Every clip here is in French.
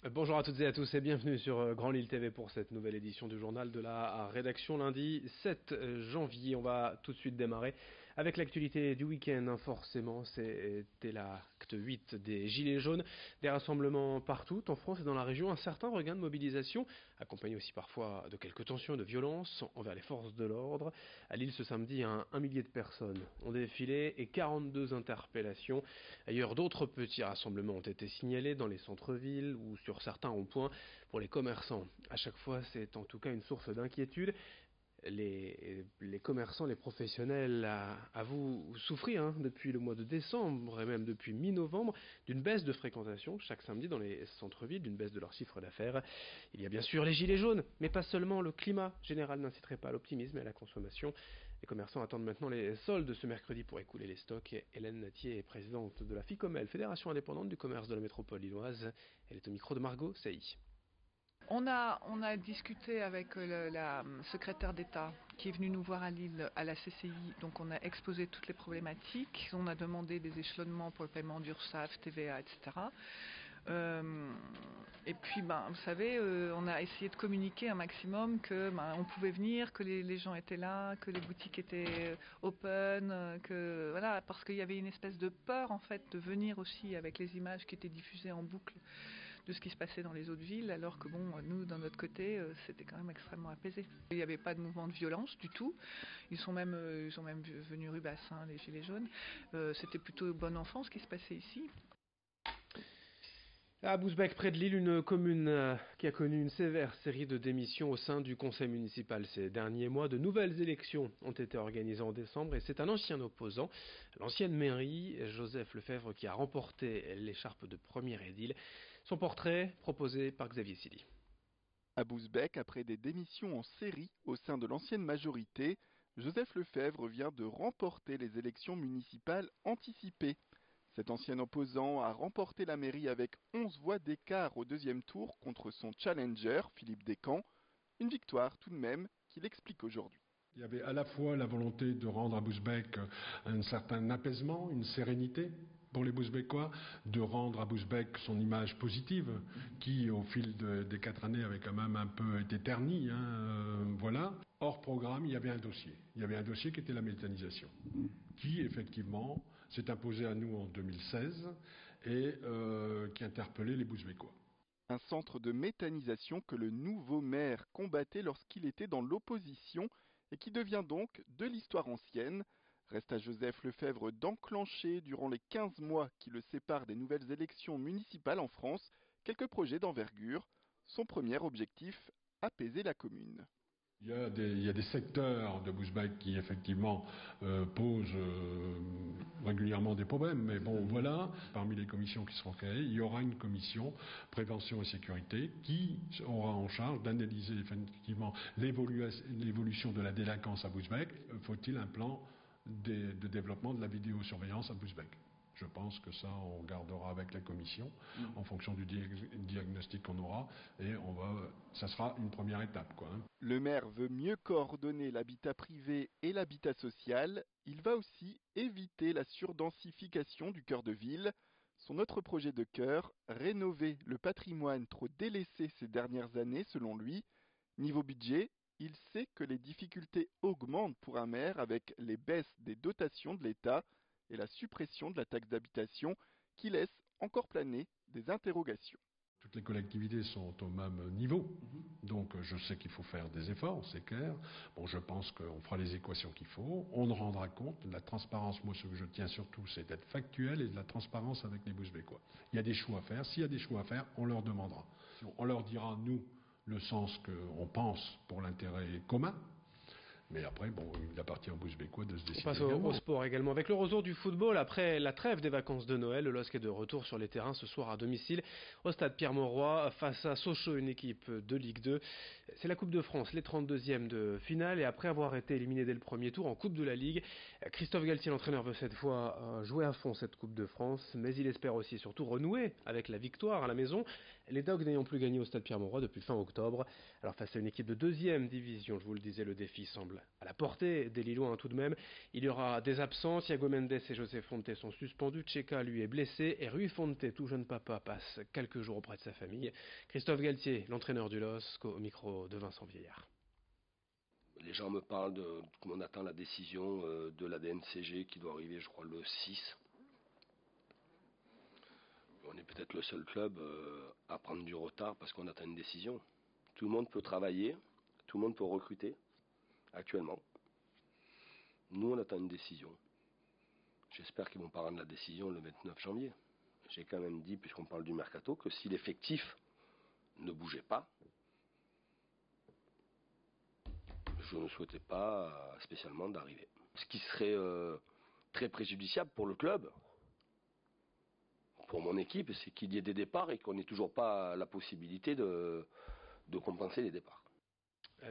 Bonjour à toutes et à tous et bienvenue sur Grand Lille TV pour cette nouvelle édition du journal de la rédaction lundi 7 janvier. On va tout de suite démarrer avec l'actualité du week-end. Forcément, c'était l'acte 8 des Gilets jaunes, des rassemblements partout en France et dans la région, un certain regain de mobilisation, accompagné aussi parfois de quelques tensions et de violences envers les forces de l'ordre. À Lille ce samedi, un millier de personnes ont défilé et 42 interpellations. Ailleurs, d'autres petits rassemblements ont été signalés dans les centres-villes ou sur certains ronds-points pour les commerçants. À chaque fois, c'est en tout cas une source d'inquiétude. Les commerçants, les professionnels avouent souffrir depuis le mois de décembre et même depuis mi-novembre d'une baisse de fréquentation chaque samedi dans les centres-villes, d'une baisse de leur chiffre d'affaires. Il y a bien sûr les gilets jaunes, mais pas seulement. Le climat général n'inciterait pas à l'optimisme et à la consommation. Les commerçants attendent maintenant les soldes ce mercredi pour écouler les stocks. Hélène Natier est présidente de la FICOMEL, Fédération indépendante du commerce de la métropole lilloise. Elle est au micro de Margot Sailly. On a discuté avec la secrétaire d'État qui est venue nous voir à Lille, à la CCI. Donc on a exposé toutes les problématiques. On a demandé des échelonnements pour le paiement d'URSSAF, TVA, etc. Et puis, vous savez, on a essayé de communiquer un maximum que on pouvait venir, que les gens étaient là, que les boutiques étaient open, que voilà, parce qu'il y avait une espèce de peur en fait de venir aussi avec les images qui étaient diffusées en boucle de ce qui se passait dans les autres villes, alors que nous, d'un autre côté, c'était quand même extrêmement apaisé. Il n'y avait pas de mouvement de violence du tout. Ils sont même venus rubasses, les gilets jaunes. C'était plutôt bon enfant ce qui se passait ici. À Bousbecq, près de Lille, une commune qui a connu une sévère série de démissions au sein du conseil municipal ces derniers mois. De nouvelles élections ont été organisées en décembre et c'est un ancien opposant, l'ancienne mairie, Joseph Lefebvre, qui a remporté l'écharpe de premier édile. Son portrait proposé par Xavier Silly. À Bousbecq, après des démissions en série au sein de l'ancienne majorité, Joseph Lefebvre vient de remporter les élections municipales anticipées. Cet ancien opposant a remporté la mairie avec 11 voix d'écart au deuxième tour contre son challenger, Philippe Descamps. Une victoire tout de même qu'il explique aujourd'hui. Il y avait à la fois la volonté de rendre à Bousbecq un certain apaisement, une sérénité pour les Bousbecquois, de rendre à Bousbecq son image positive, qui au fil des 4 années avait quand même un peu été ternie. Voilà. Hors programme, il y avait un dossier. Il y avait un dossier qui était la méthanisation, qui effectivement s'est imposé à nous en 2016 et qui interpellait les Bousbecquois. Un centre de méthanisation que le nouveau maire combattait lorsqu'il était dans l'opposition et qui devient donc de l'histoire ancienne. Reste à Joseph Lefebvre d'enclencher, durant les 15 mois qui le séparent des nouvelles élections municipales en France, quelques projets d'envergure. Son premier objectif, apaiser la commune. Il y a des secteurs de Bousbecq qui effectivement posent régulièrement des problèmes, mais bon voilà, parmi les commissions qui seront créées, il y aura une commission prévention et sécurité qui aura en charge d'analyser effectivement l'évolution de la délinquance à Bousbecq. Faut-il un plan de développement de la vidéosurveillance à Bousbecq? Je pense que ça, on regardera avec la commission en fonction du diagnostic qu'on aura et ça sera une première étape, Le maire veut mieux coordonner l'habitat privé et l'habitat social. Il va aussi éviter la surdensification du cœur de ville. Son autre projet de cœur, rénover le patrimoine trop délaissé ces dernières années selon lui. Niveau budget, il sait que les difficultés augmentent pour un maire avec les baisses des dotations de l'État et la suppression de la taxe d'habitation qui laisse encore planer des interrogations. Toutes les collectivités sont au même niveau, donc je sais qu'il faut faire des efforts, c'est clair. Bon, je pense qu'on fera les équations qu'il faut, on en rendra compte. La transparence, moi ce que je tiens surtout, c'est d'être factuel et de la transparence avec les Bousbecquois. Il y a des choix à faire, s'il y a des choix à faire, on leur demandera. On leur dira, nous, le sens qu'on pense pour l'intérêt commun. Mais après, il appartient aux Bousbecquois de se décider. On passe au sport également. Avec le retour du football, après la trêve des vacances de Noël, le LOSC est de retour sur les terrains ce soir à domicile au stade Pierre-Mauroy face à Sochaux, une équipe de Ligue 2. C'est la Coupe de France, les 32e de finale. Et après avoir été éliminé dès le premier tour en Coupe de la Ligue, Christophe Galtier, l'entraîneur, veut cette fois jouer à fond cette Coupe de France. Mais il espère aussi surtout renouer avec la victoire à la maison. Les Dogs n'ayant plus gagné au stade Pierre-Mauroy depuis fin octobre. Alors face à une équipe de 2e division, je vous le disais, le défi semble semble à la portée des Lillois tout de même. Il y aura des absents, Thiago Mendes et José Fonte sont suspendus, Tcheka lui est blessé et Rui Fonte, tout jeune papa, passe quelques jours auprès de sa famille. Christophe Galtier, l'entraîneur du LOSC, au micro de Vincent Vieillard. Les gens me parlent qu'on attend la décision de la DNCG qui doit arriver, je crois, le 6. On est peut-être le seul club à prendre du retard parce qu'on attend une décision. Tout le monde peut travailler, tout le monde peut recruter actuellement. Nous, on attend une décision. J'espère qu'ils vont pas rendre la décision le 29 janvier. J'ai quand même dit, puisqu'on parle du mercato, que si l'effectif ne bougeait pas, je ne souhaitais pas spécialement d'arriver. Ce qui serait très préjudiciable pour le club, pour mon équipe, c'est qu'il y ait des départs et qu'on n'ait toujours pas la possibilité de compenser les départs.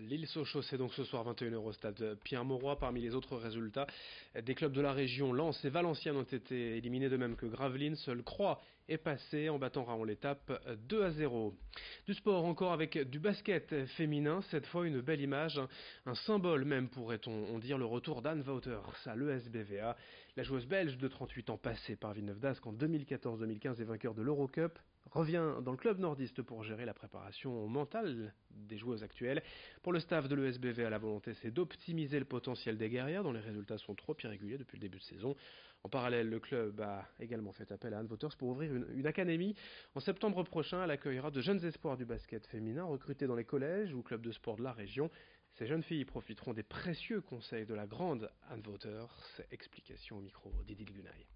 Lille-Sochaux, c'est donc ce soir 21h au stade Pierre-Mauroy. Parmi les autres résultats, des clubs de la région, Lens et Valenciennes ont été éliminés, de même que Gravelines. Seul Croix est passé en battant Raon-l'Étape 2-0. Du sport encore avec du basket féminin, cette fois une belle image, un symbole même pourrait-on dire, le retour d'Anne Wouters à l'ESBVA. La joueuse belge de 38 ans passée par Villeneuve d'Ascq en 2014-2015 et vainqueur de l'Eurocup revient dans le club nordiste pour gérer la préparation mentale des joueuses actuelles. Pour le staff de l'ESBVA, la volonté c'est d'optimiser le potentiel des guerrières dont les résultats sont trop irréguliers depuis le début de saison. En parallèle, le club a également fait appel à Anne Wouters pour ouvrir une académie. En septembre prochain, elle accueillera de jeunes espoirs du basket féminin recrutés dans les collèges ou clubs de sport de la région. Ces jeunes filles profiteront des précieux conseils de la grande Anne Wouters. Explication au micro d'Edith Gunaï.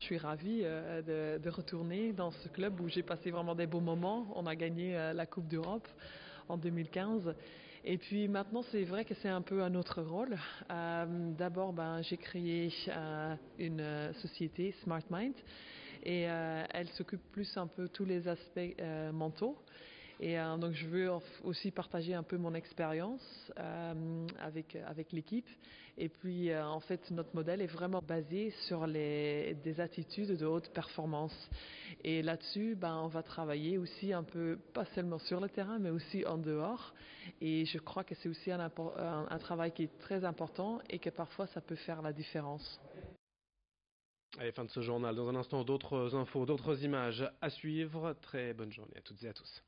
Je suis ravie de retourner dans ce club où j'ai passé vraiment des beaux moments. On a gagné la Coupe d'Europe en 2015. Et puis maintenant, c'est vrai que c'est un peu un autre rôle. D'abord, j'ai créé une société, Smart Mind, et elle s'occupe plus un peu tous les aspects mentaux. Et donc je veux aussi partager un peu mon expérience avec l'équipe. Et puis en fait notre modèle est vraiment basé sur des attitudes de haute performance. Et là-dessus, on va travailler aussi un peu, pas seulement sur le terrain, mais aussi en dehors. Et je crois que c'est aussi un travail qui est très important et que parfois ça peut faire la différence. Allez, fin de ce journal. Dans un instant, d'autres infos, d'autres images à suivre. Très bonne journée à toutes et à tous.